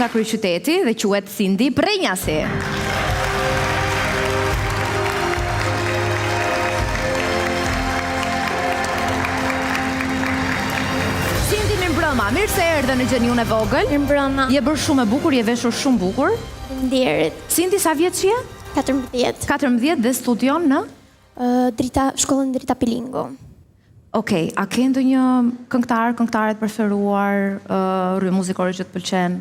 nga kryeqyteti dhe quhet Sindi Prrenjasi. Sindi, mirëmbrëma. Mirë se erdhe në Gjeniun e Vogel. Mirëmbrëma. Je bërë shumë e bukur, je veshur shumë bukur. Faleminderit. Sindi, sa vjeç je? 14. 14 dhe studion në? Shkollën Drita Pilingo. Okej, a ke ndonjë këngëtare të preferuar, rrye muzikore që të pëlqen?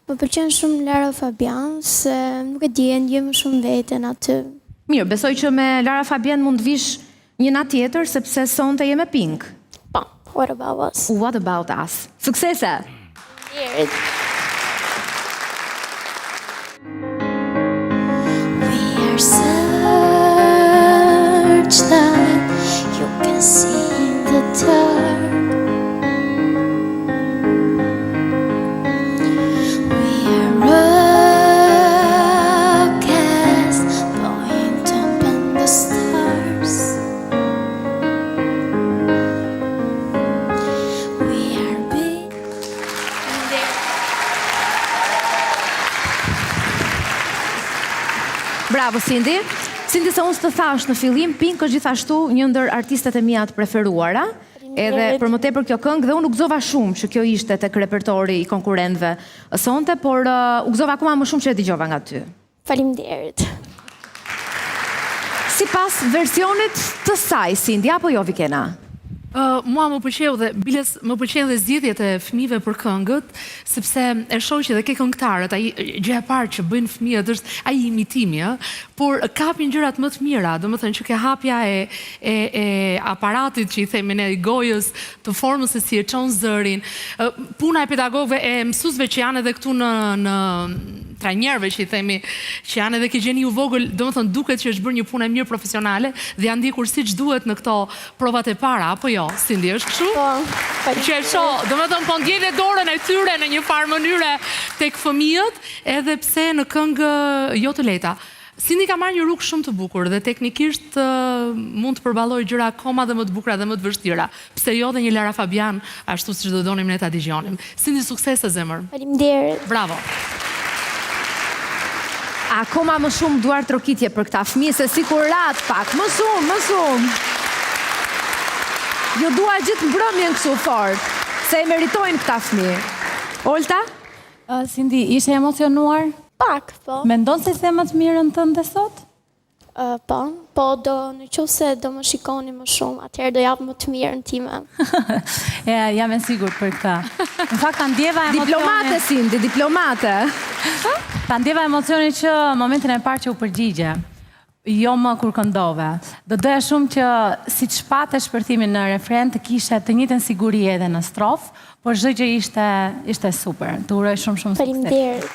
Më pëlqen shumë Lara Fabian, se nuk e di, ndjem shumë veten aty. Mirë, besoj që me Lara Fabian mund të vish një natë tjetër, sepse sonte je me Pink. Po, what about us? What about us? Suksese! Faleminderit. We are searchlight, you can see in the dark. We are rockets, point up in the stars. We are big. Bravo, Sindi. Sindi, se unë së të thash në fillim, Pink është gjithashtu një ndër artistet e mia të preferuara, edhe për më tepër kjo këngë, dhe unë u gëzova shumë që kjo ishte tek repertori i konkurrentëve sonte, por u gëzova akoma më shumë që e dëgjova nga ty. Faleminderit. Sipas versionit të saj, Sindi, apo jo, Vikena? Mua më pëlqeu dhe biles më pëlqejnë dhe zgjedhjet e fëmijëve për këngët, sepse e shoh që dhe ke këngëtarët, ai gjëja e parë që bëjnë fëmijët është ai imitimi, por kapin gjërat më të mira, domethënë që ke hapja e aparatit që i themi ne i gojës, të formës se si e çon zërin, puna e pedagogëve e mësuesve që janë edhe këtu në trajnerëve që i themi, që janë edhe ke Gjeniu Vogel, domethënë duket që është bërë një punë e mirë profesionale dhe janë ndjekur siç duhet në këto provat e para, apo jo? Sindi, është kështu? Po. Që e shoh, domethënë po ndjeve dorën e tyre në një farë mënyre tek fëmijët, edhe pse në këngë jo të lehta. Sindi ka marrë një rrugë shumë të bukur dhe teknikisht mund të përballojë gjëra akoma dhe më të bukura dhe më të vështira. Pse jo dhe një Lara Fabian, ashtu siç do donim ne ta dëgjonim. Sindi, suksese zemër. Faleminderit. Bravo. Akoma më shumë duar trokitje për këta fëmijë, se si kur rat pak, më shumë. Jo dua gjithë mbrëmjen kështu fort, se e meritojnë këta fëmijë. Olta? Sindi, ishe emocionuar? Pak, po. Mendon se the më të mirën tënde sot? Po në qoftë do më shikoni më shumë, atëherë do jap më të mirën time. Jam e sigurt për këtë. Në fakt ta ndjeva emocionin. Diplomate, Sindi, diplomate. Ta ndjeva emocionin që momentin e parë që u përgjigje. Jo më kur këndove. Do doja shumë që si të shpate shpërthimin në refren të kishe të njëjtën siguri edhe në strofë, por çdo gjë ishte super. Të uroj shumë sukses. Faleminderit.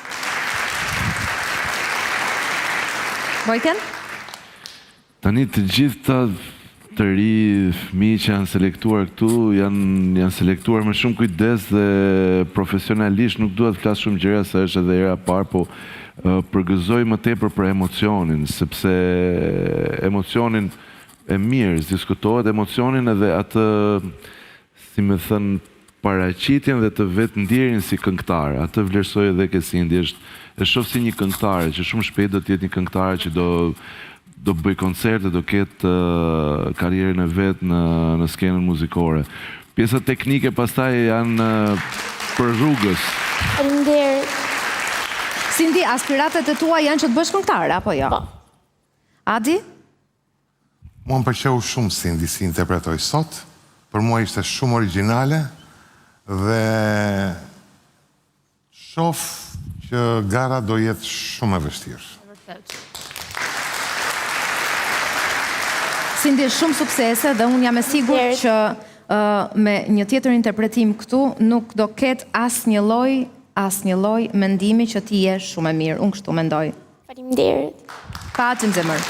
Vojken? Tani të gjithë të ri fëmijë që janë selektuar këtu, janë selektuar me shumë kujdes dhe profesionalisht, nuk duhet të flas shumë gjëra se është edhe era parë, po përgëzoj më tepër për emocionin, sepse emocionin e mirë, diskutohet emocionin edhe atë, si me thënë, paraqitjen dhe të vetë ndjerin si këngëtar. Atë vlerësoj edhe ke Sindi, e shoh si një këngëtare, që shumë shpejt do të jetë një këngëtare që do bëj koncerte, do ketë karrierën e vet në skenën muzikore. Pjesët teknike pastaj janë për rrugës. Faleminderit. Sindi, aspiratet e tua janë që të bësh këngëtare, apo jo? Po. Adi? Mua më pëlqeu shumë Sindi si interpretoj sot. Për mua ishte shumë origjinale dhe shoh që gara do jetë shumë e vështirë. Sindi, shumë suksese dhe unë jam e sigurt që me një tjetër interpretim këtu nuk do ketë asnjë lloj mendimi që ti je shumë e mirë. Unë kështu mendoj. Faleminderit. Patim zemër.